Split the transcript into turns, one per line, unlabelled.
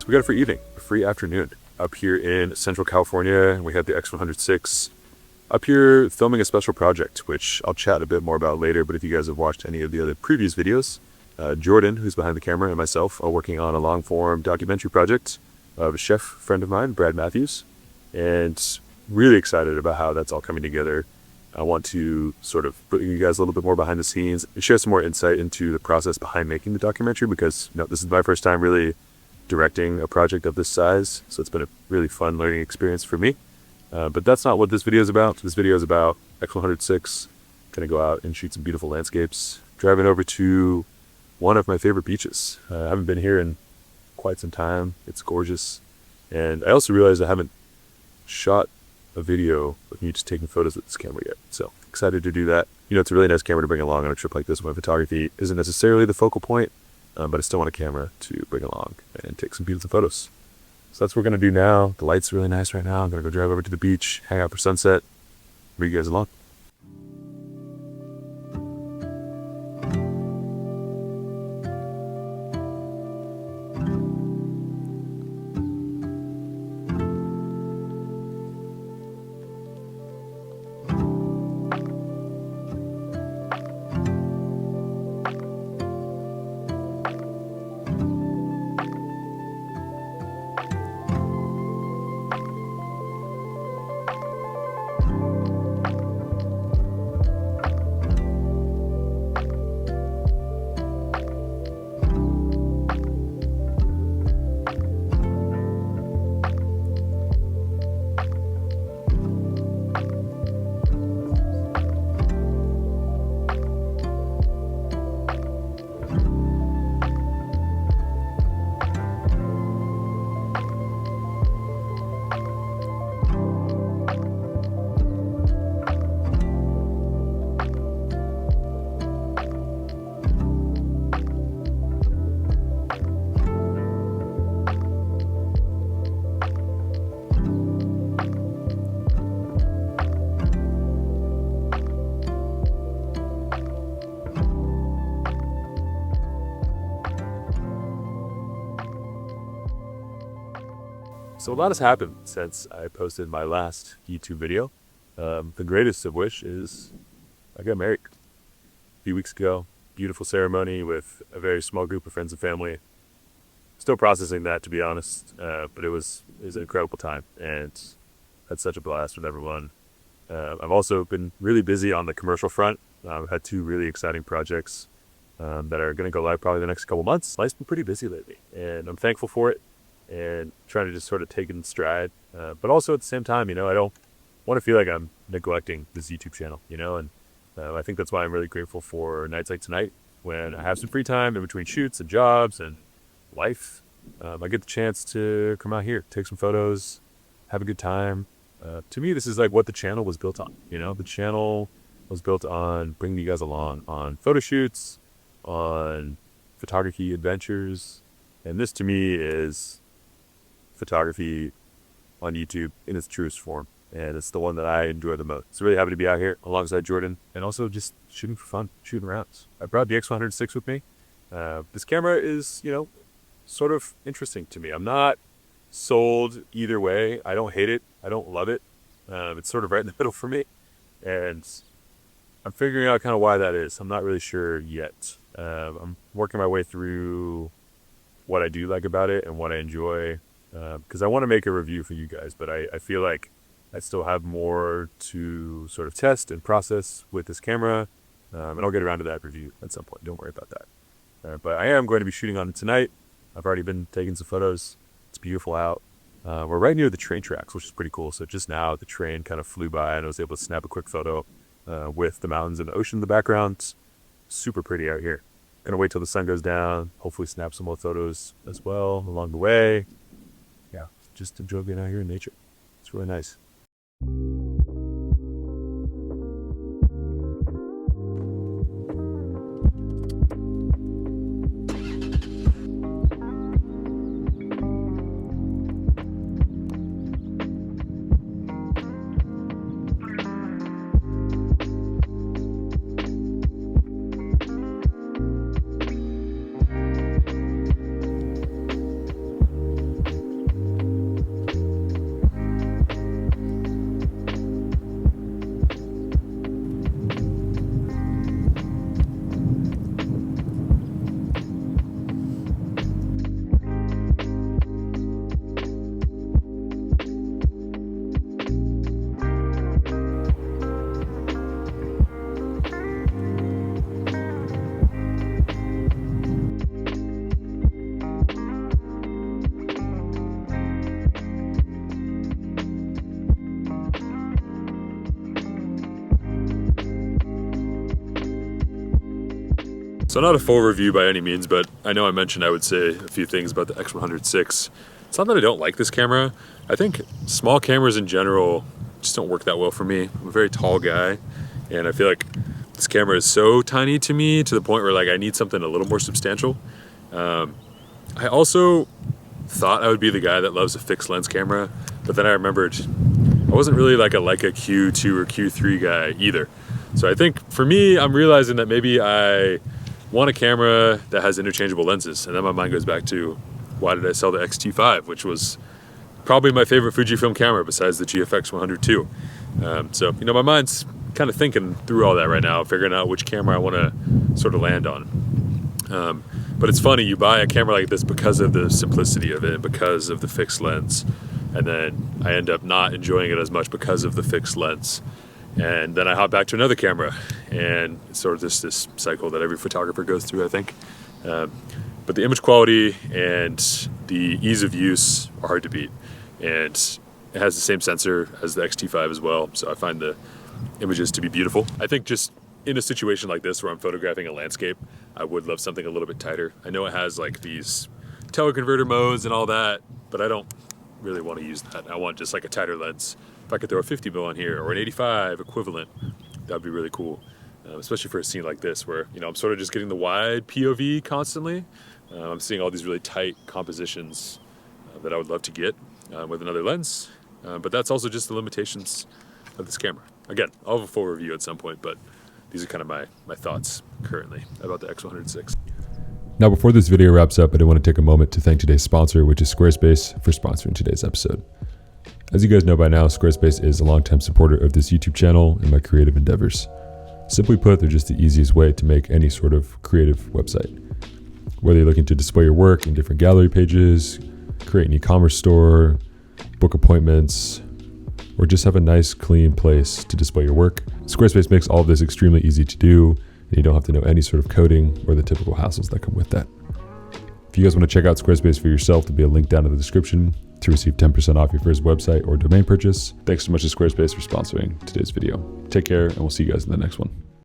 we got a free evening, a free afternoon up here in Central California. We had the X100VI up here filming a special project, which I'll chat a bit more about later. But if you guys have watched any of the other previous videos, Jordan, who's behind the camera, and myself are working on a long-form documentary project of a chef friend of mine, Brad Matthews, and really excited about how that's all coming together. I want to sort of put you guys a little bit more behind the scenes and share some more insight into the process behind making the documentary, because this is my first time really directing a project of this size, so it's been a really fun learning experience for me. But that's not what this video is about. This video is about X100VI. Gonna go out and shoot some beautiful landscapes, driving over to one of my favorite beaches. I haven't been here in quite some time. It's gorgeous. And I also realized I haven't shot a video of me just taking photos with this camera yet. So excited to do that. It's a really nice camera to bring along on a trip like this when photography isn't necessarily the focal point, but I still want a camera to bring along and take some beautiful photos. So that's what we're gonna do now. The light's really nice right now. I'm gonna go drive over to the beach, hang out for sunset, bring you guys along. So a lot has happened since I posted my last YouTube video. The greatest of which is I got married a few weeks ago. Beautiful ceremony with a very small group of friends and family. Still processing that, to be honest, but it was an incredible time and had such a blast with everyone. I've also been really busy on the commercial front. I've had two really exciting projects that are going to go live probably the next couple months. Life's been pretty busy lately, and I'm thankful for it. And trying to just sort of take it in stride. But also at the same time, I don't want to feel like I'm neglecting this YouTube channel, and I think that's why I'm really grateful for nights like tonight when I have some free time in between shoots and jobs and life. I get the chance to come out here, take some photos, have a good time. To me, this is like what the channel was built on. The channel was built on bringing you guys along on photo shoots, on photography adventures. And this to me is photography on YouTube in its truest form, and it's the one that I enjoy the most. So really happy to be out here alongside Jordan and also just shooting for fun, shooting rounds. I brought the X100VI with me. This camera is, sort of interesting to me. I'm not sold either way. I don't hate it. I don't love it. It's sort of right in the middle for me, and I'm figuring out kind of why that is. I'm not really sure yet. I'm working my way through what I do like about it and what I enjoy. Because I want to make a review for you guys, but I feel like I still have more to sort of test and process with this camera, and I'll get around to that review at some point. Don't worry about that. But I am going to be shooting on it tonight. I've already been taking some photos. It's beautiful out. We're right near the train tracks, which is pretty cool. So just now the train kind of flew by and I was able to snap a quick photo with the mountains and the ocean in the background. Super pretty out here. Gonna wait till the sun goes down, hopefully snap some more photos as well along the way. Yeah, just enjoy being out here in nature. It's really nice. So not a full review by any means, but I know I mentioned I would say a few things about the X100VI. It's not that I don't like this camera. I think small cameras in general just don't work that well for me. I'm a very tall guy, and I feel like this camera is so tiny to me to the point where like I need something a little more substantial. I also thought I would be the guy that loves a fixed lens camera, but then I remembered I wasn't really like a Leica Q2 or Q3 guy either. So I think for me, I'm realizing that maybe I want a camera that has interchangeable lenses, and then my mind goes back to why did I sell the X-T5, which was probably my favorite Fujifilm camera besides the GFX 100 II. So, you know, my mind's kind of thinking through all that right now, figuring out which camera I want to sort of land on. But it's funny, you buy a camera like this because of the simplicity of it, because of the fixed lens, and then I end up not enjoying it as much because of the fixed lens. And then I hop back to another camera, and it's sort of this cycle that every photographer goes through, I think. But the image quality and the ease of use are hard to beat. And it has the same sensor as the X-T5 as well, so I find the images to be beautiful. I think just in a situation like this where I'm photographing a landscape, I would love something a little bit tighter. I know it has like these teleconverter modes and all that, but I don't really want to use that. I want just like a tighter lens. If I could throw a 50mm on here or an 85 equivalent, that would be really cool. Especially for a scene like this where, you know, I'm sort of just getting the wide POV constantly. I'm seeing all these really tight compositions that I would love to get with another lens. But that's also just the limitations of this camera. Again, I'll have a full review at some point, but these are kind of my thoughts currently about the X100VI.
Now, before this video wraps up, I do want to take a moment to thank today's sponsor, which is Squarespace, for sponsoring today's episode. As you guys know by now, Squarespace is a longtime supporter of this YouTube channel and my creative endeavors. Simply put, they're just the easiest way to make any sort of creative website. Whether you're looking to display your work in different gallery pages, create an e-commerce store, book appointments, or just have a nice, clean place to display your work, Squarespace makes all of this extremely easy to do, and you don't have to know any sort of coding or the typical hassles that come with that. If you guys want to check out Squarespace for yourself, there'll be a link down in the description to receive 10% off your first website or domain purchase. Thanks so much to Squarespace for sponsoring today's video. Take care, and we'll see you guys in the next one.